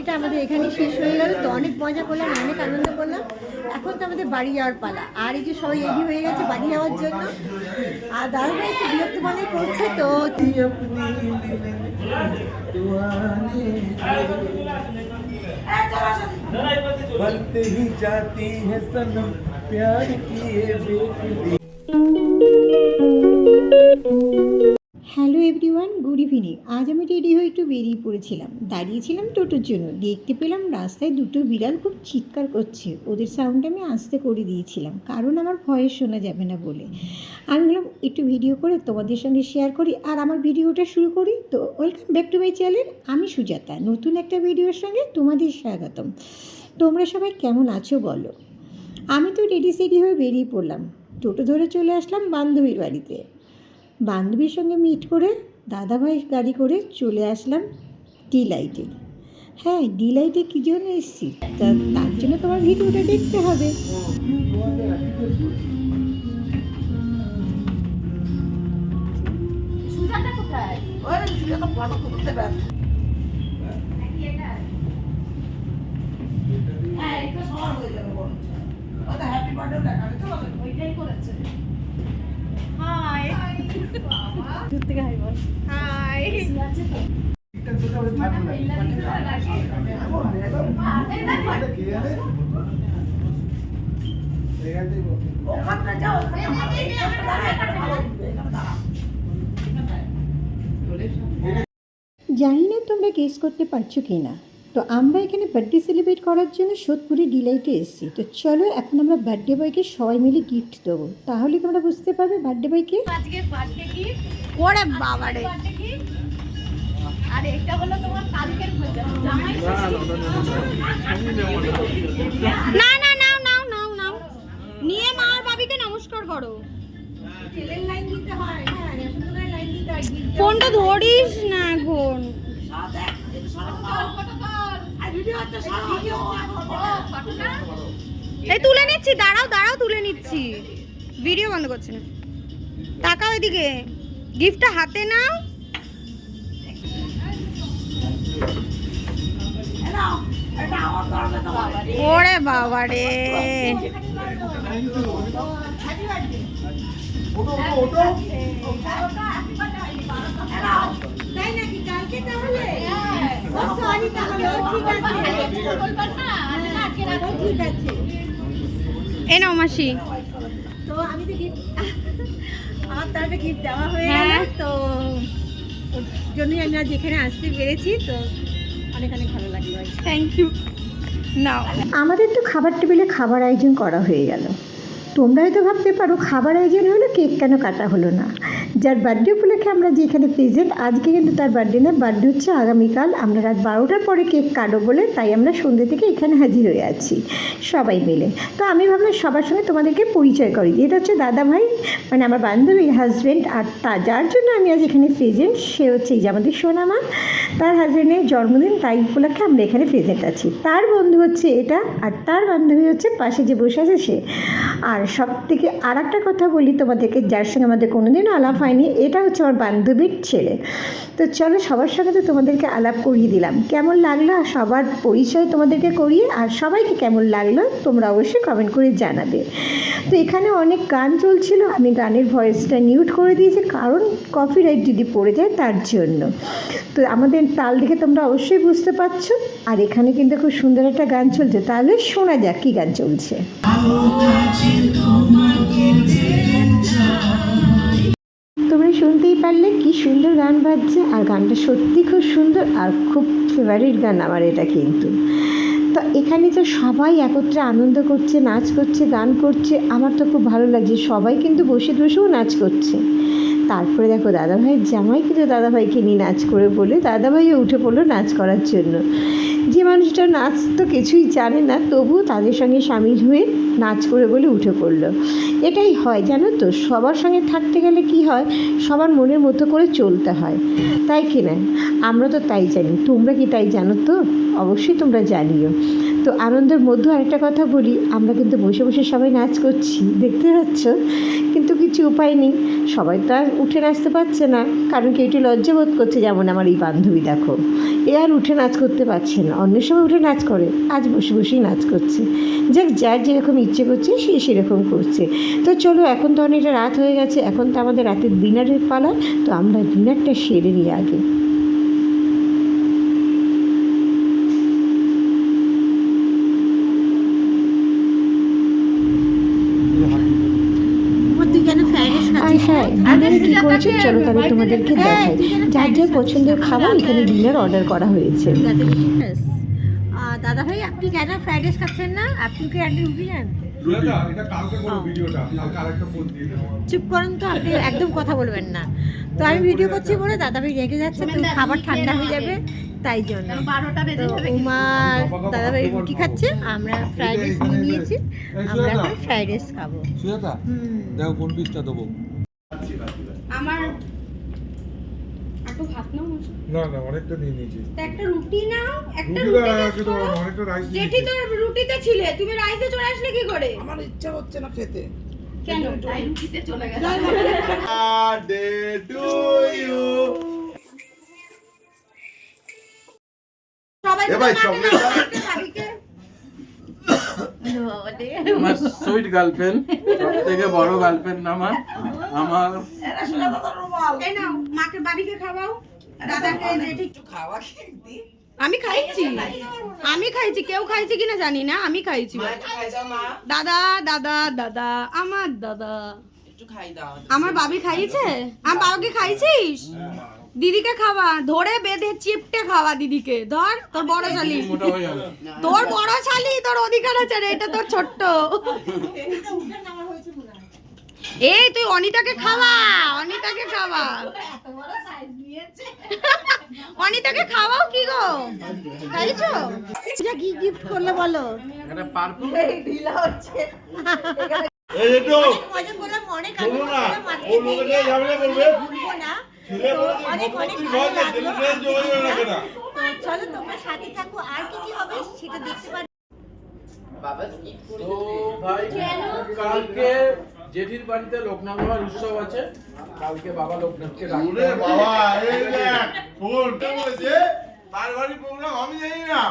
পার্টিটা আমাদের এখানে শেষ হয়ে গেল। তো অনেক মজা করলাম, অনেক আনন্দ করলাম। এখন তো আমাদের বাড়ি যাওয়ার পালা। আর এই যে সবাই রেডি হয়ে গেছে বাড়ি যাওয়ার জন্য। আর দাদা একটু বিরক্ত মনে করছে। তো बनते ही जाती है सनम प्यार की ये बेखुदी। Hello everyone, good evening. আজ আমি রেডি হয়ে একটু বেরিয়ে পড়েছিলাম। দাঁড়িয়েছিলাম টোটোর জন্য। দেখতে পেলাম রাস্তায় দুটো বিড়াল খুব চিৎকার করছে। ওদের সাউন্ড আমি আস্তে করে দিয়েছিলাম, কারণ আমার ভয়েস শোনা যাবে না বলে। আমি বললাম একটু ভিডিও করে তোমাদের সঙ্গে শেয়ার করি আর আমার ভিডিওটা শুরু করি। তো welcome back to my channel. আমি সুজাতা, নতুন একটা ভিডিওর সঙ্গে তোমাদের স্বাগতম। তোমরা সবাই কেমন আছো বলো। আমি তো রেডি সেডি হয়ে বেরিয়ে পড়লাম। টোটো ধরে চলে আসলাম বান্ধবীর বাড়িতে। বান্ধবীর সঙ্গে মিট করে দাদাভাই গাড়ি করে চলে আসলাম ডিলাইটে। হ্যাঁ, ডিলাইটে কী জন্য এসেছি তার জন্য তোমার ভিডিওটা দেখতে হবে। জানি না তোমরা গেস করতে পারছো কি না। তো আমরা এখানে বার্থডে সেলিব্রেট করার জন্য সোদপুরে ডিলাইটে এসেছি। তো চলো এখন আমরা বার্থডে বয়কে সবাই মিলে গিফট দেবো, তাহলে তোমরা বুঝতে পারবে বার্থডে বয়কে। আজকে বার্থডে গিফট ওরে বাবা রে। আরে এটা হলো তোমার কালকের জামাই। না না নাও নাও নাও নাও, নিয়ে মা আর বাবিকে নমস্কার করো। ছেলের লাইন দিতে হয়। হ্যাঁ, রেশনের লাইন দিতে হয়। ফোনটা ধরিস না এখন। এই তুলে নিচ্ছি, দাঁড়াও দাঁড়াও, তুলে নিচ্ছি। ভিডিও বন্ধ করছি না, তাকাও এদিকে। গিফটটা হাতে নাও। ওরে বাবা রে, এ নাও মাসি। তো আমি তো গিফট আমার তরফে গিফট দেওয়া হয়ে গেল। তো ওর জন্যই আমি আজ এখানে আসতে পেরেছি। তো অনেক অনেক ভালো লাগলো। Thank you. নাও, আমাদের তো খাবার টেবিলে খাবার আয়োজন করা হয়ে গেল। তোমরা হয়তো ভাবতে পারো খাবার আয়োজন হলো, কেক কেন কাটা হলো না। যার বার্থডে উপলক্ষে আমরা যেখানে প্রেজেন্ট, আজকে কিন্তু তার বার্থডে না, বার্থডে হচ্ছে আগামীকাল। আমরা রাত 12টার পরে কেক কাটবো বলে তাই আমরা সন্ধ্যে থেকে এখানে হাজির হয়ে আছি সবাই মিলে। তো আমি ভাবলাম সবার সঙ্গে তোমাদেরকে পরিচয় করি। এটা হচ্ছে দাদা ভাই, মানে আমার বান্ধবীর হাজব্যান্ড। আর যার জন্য আমি আজ এখানে প্রেজেন্ট সে হচ্ছে এই যে আমাদের সোনামা। তার হাজব্যান্ডের জন্মদিন, তাই উপলক্ষে আমরা এখানে প্রেজেন্ট আছি। তার বন্ধু হচ্ছে এটা, আর তার বান্ধবী হচ্ছে পাশে যে বসে আছে সে। আর সব থেকে আর একটা কথা বলি তোমাদেরকে, যার সঙ্গে আমাদের কোনোদিনও আলাপ হয়নি, এটা হচ্ছে আমার বান্ধবীর ছেলে। তো চলো সবার সঙ্গে তো তোমাদেরকে আলাপ করিয়ে দিলাম। কেমন লাগলো আর সবার পরিচয় তোমাদেরকে করিয়ে, আর সবাইকে কেমন লাগলো তোমরা অবশ্যই কমেন্ট করে জানাবে। তো এখানে অনেক গান চলছিল, আমি গানের ভয়েসটা মিউট করে দিয়েছি, কারণ কপিরাইট যদি পড়ে যায় তার জন্য। তো আমাদের তাল দেখে তোমরা অবশ্যই বুঝতে পারছো। আর এখানে কিন্তু খুব সুন্দর একটা গান চলছে, তাহলে শোনা যাক কী গান চলছে। তোমরা শুনতেই পারলে কি সুন্দর গান বাজছে, আর গানটা সত্যি খুব সুন্দর আর খুব ফেভারিট গান আমার এটা কিন্তু। তো এখানে তো সবাই একত্রে আনন্দ করছে, নাচ করছে, গান করছে। আমার তো খুব ভালো লাগছে, সবাই কিন্তু বসে বসেও নাচ করছে। তারপরে দেখো দাদাভাইয়ের জামাই কিন্তু দাদাভাইকে নিয়ে নাচ করে বলে দাদাভাইও উঠে পড়লো নাচ করার জন্য। যে মানুষটা নাচ তো কিছুই জানে না, তবুও তাদের সঙ্গে সামিল হয়ে নাচ করে বলে উঠে পড়লো। এটাই হয় জানো তো, সবার সঙ্গে থাকতে গেলে কি হয়, সবার মনের মতো করে চলতে হয়, তাই কি না? আমরা তো তাই জানি, তোমরা কি তাই জানো? তো অবশ্যই তোমরা জানিও। তো আনন্দের মধ্যে আরেকটা কথা বলি, আমরা কিন্তু বসে বসে সবাই নাচ করছি দেখতে পাচ্ছ, কিন্তু কিছু কিছু উপায় নেই, সবাই তো আর উঠে নাচতে পারছে না, কারণ কেউ একটু লজ্জাবোধ করছে। যেমন আমার এই বান্ধবী দেখো, এ আর উঠে নাচ করতে পারছে না, অন্য সময় উঠে নাচ করে, আজ বসে বসেই নাচ করছে। যাক, যার যেরকম ইচ্ছে করছে সে সেরকম করছে। তো চলো, এখন তো অনেকটা রাত হয়ে গেছে, এখন তো আমাদের রাতের ডিনারের পালা, তো আমরা ডিনারটা সেরে নিই আগে। আর হ্যাঁ, ডিনারে কী করেছে চলো তাহলে তোমাদেরকে দেখাই। যার যার পছন্দের খাবার এখানে ডিনার অর্ডার করা হয়েছে। দাদা ভাই, আপনি কেন ফ্রাইড রাইস খাচ্ছেন না? আপনি কি একটা রুটি নেন? চুপ করুন তো, আপনি একদম কথা বলবেন না। তো আমি ভিডিও করছি বলে দাদা ভাই রেগে যাচ্ছে, তো খাবার ঠান্ডা হয়ে যাবে তাই জন্য। উমার দাদা ভাই রুটি খাচ্ছে, আমরা ফ্রাইড রাইস নিয়ে নিয়েছি, আমরা এখন ফ্রাইড রাইস খাবো। দেখো কোন পিসটা দেবো। আমার একটু ভাত নাও মাসি। না না, অনেকটা নিয়ে নিয়েছি। তা একটা রুটি নাও, একটা রুটি রুটি দাও, খাও। কিন্তু অনেকটা রাইস জেঠি তো রুটিতে ছিলে, তুমি রাইসে চলে আসলে কি করে? আমার ইচ্ছা হচ্ছে না খেতে। কেন? তাই রুটিতে চলে গেল। Birthday to you. সবাই এ ভাই, চকলেট দাও। ভাবিকে আমার সুইট গার্লফ্রেন্ড, সবথেকে বড় গার্লফ্রেন্ড আমার। এই নাও, মাকে বাবিকে খাওয়াও, দাদাকে জেঠি। খাওয়া শিখবি, আমি খাইছি, কেউ খাইছে কিনা জানি না, আমি খাইছি। দাদা দাদা দাদা, আমার দাদা, একটু খাই দাও। আমার বাবি খাইছে। আমার বাবাকে খাইছিস? দিদিকে খাওয়া, ধরে বেঁধে চিপটে খাওয়া দিদিকে। ধর, তোর বড় শালি, মোটা হয়ে যাবে। তোর বড় শালি, তোর অধিকার আছে রে, এটা তোর ছোট্ট। এই তুই অনিতাকে খাওয়া, অনিতাকে খাওয়া, অনিতাকে খাওয়াও। কি গো, খাইছো? এটা কি গিফট করলে বলো? একটা পারফিউম। এই একটু মজা করলাম, অনেক বলো আনন্দ না, করলাম আজকে ও লোকেদের দিনে। ঝামেলা করবে। ভুলবো না। ছেলে বলে যে অনেক সম্পত্তির ভালো ভয় যে লাগলো। ছেলে ছেলে যোগাযোগ রাখে না। তো চলো তোমরা সাথে থাকো, আর কি কি হবে সেটা দেখতে পারো। তো ভাই, কালকে জেঠির বাড়িতে লোকনাথ বাবার উৎসব আছে। কালকে বাবা লোকনাথকে ওরে রাখবে। বাবা, এই দেখ, ফোন কে বলেছে তার বাড়ি প্রোগ্রাম আমি জানি না।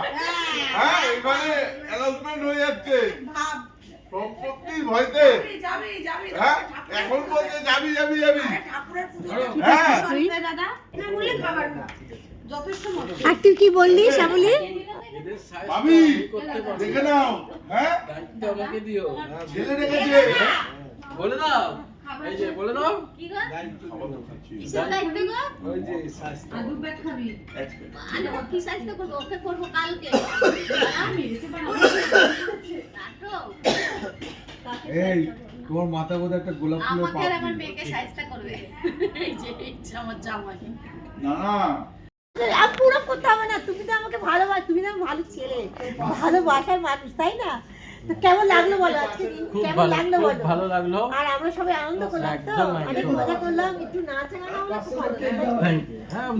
হ্যাঁ, এখানে অ্যানাউন্সমেন্ট হয়ে যাচ্ছে সম্পত্তির ভয়তে। হ্যাঁ, এখন বলছে যাবি যাবি যাবি। হ্যাঁ, দাদা না বললে খাবার খা, যথেষ্ট মজা। আর তুই কি বললি শ্যামলী? এদের size ভাবি আমি করতে পারবো। দেখে নাও। হ্যাঁ, দায়িত্ব আমাকে দিও। ছেলে রেখেছে। বলে দাও, এই যে বলে দাও। কিসের দায়িত্ব গো? ওই যে size টা। আরে ও কি সাইজটা করবো? ওকে করবো কালকে। এই তোমার মাথা বোধ একটা গোলাপ ফুলের আমাকে আর পাপড়ি। আমার মেয়েকে সাইজটা করবে। এই যে ইচ্ছা আমার জামাই। না না, আর পুরো করতে হবে না, তুমি তো আমাকে ভালোবাস, তুমি তো আমার ভালো ছেলে, ভালোবাসার মানুষ, তাই না? তো কেমন লাগলো বলো আজকে দিন? খুব কেমন ভালো, লাগলো খুব বলো? ভালো লাগলো। আর আমরা সবাই আনন্দ করলাম তো, একদম, অনেক একদম। মজা করলাম, একটু নাচ গান হলো, খুব ভালো লাগলো। Thank you. হ্যাঁ,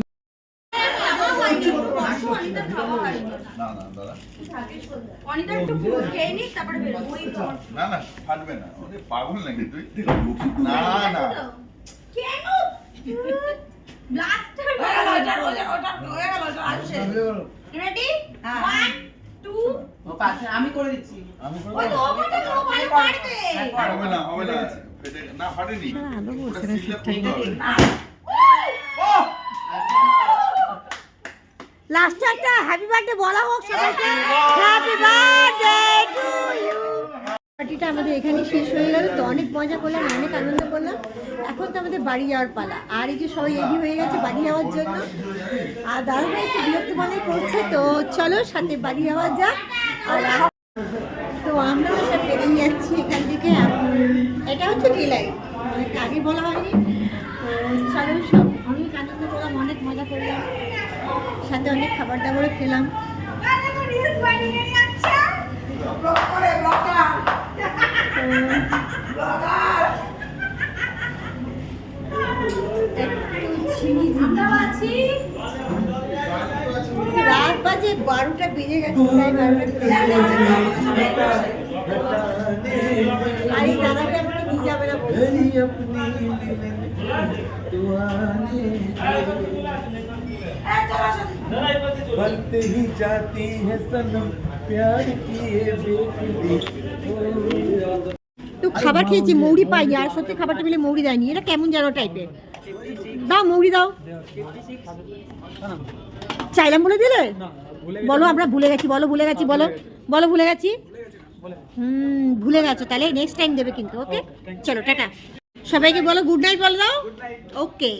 না না দাদা, অনিতা একটু ফুল খেয়ে নি, তারপরে বেরোবো। না না, ফাটবে না। ওরে পাগল নাকি তুই? না না, কেন? ব্লাস্টার রেডি 1 2 আমি করে দিচ্ছি। ওই তো ওটা তো ভাই পারবে। হবে না হবে না, ফেটে না, ফাটেনি। ওটা সিলে খুলতে হবে। লাস্টে একটা হ্যাপি বার্থডে বলা হোক সবাইকে। Happy birthday to you. পার্টিটা আমাদের এখানে শেষ হয়ে গেল, তো অনেক মজা করলাম, অনেক আনন্দ করলাম। এখন তো আমাদের বাড়ি যাওয়ার পালা, আর এই যে সবাই রেডি হয়ে গেছে বাড়ি যাওয়ার জন্য। আর দাদাভাই একটু বিরক্ত মনে করছে, তো চলো সাথে বাড়ি যাওয়া যাক। আর তো আমরা সব বেরিয়ে যাচ্ছি এখান থেকে। এটা হচ্ছে ডিলাই, অনেক আগে বলা হয়নি। তো চলো, সব অনেক আনন্দ করলাম, অনেক মজা করলাম, সাথে অনেক খাবার দাবারও খেলাম। দেখো রিলস বানিয়ে যাচ্ছে। রাত বাজে 12টা বেজে গেছে, প্রায় 12টা বেজে গেছে। আর এই দাদাটা আমাকে নিয়ে যাবে না घड़ी अपनी मिलन तू आने दे। बनते ही जाती है सनम प्यार की ये बेखुदी। তো খাবার খেয়েছি, মৌরি পাইনি, আর সত্যি খাবার টেবিলে মৌরি দেয়নি, এটা কেমন যেন টাইপের। দাও মৌরি দাও। চাইলাম বলে দিলে? বলো আমরা ভুলে গেছি, বলো ভুলে গেছি, বলো বলো ভুলে গেছি। ভুলে গেছো, তাহলে নেক্সট টাইম দেবে কিন্তু। ওকে চলো টাটা, সবাইকে বলো গুড নাইট বলে দাও। ওকে।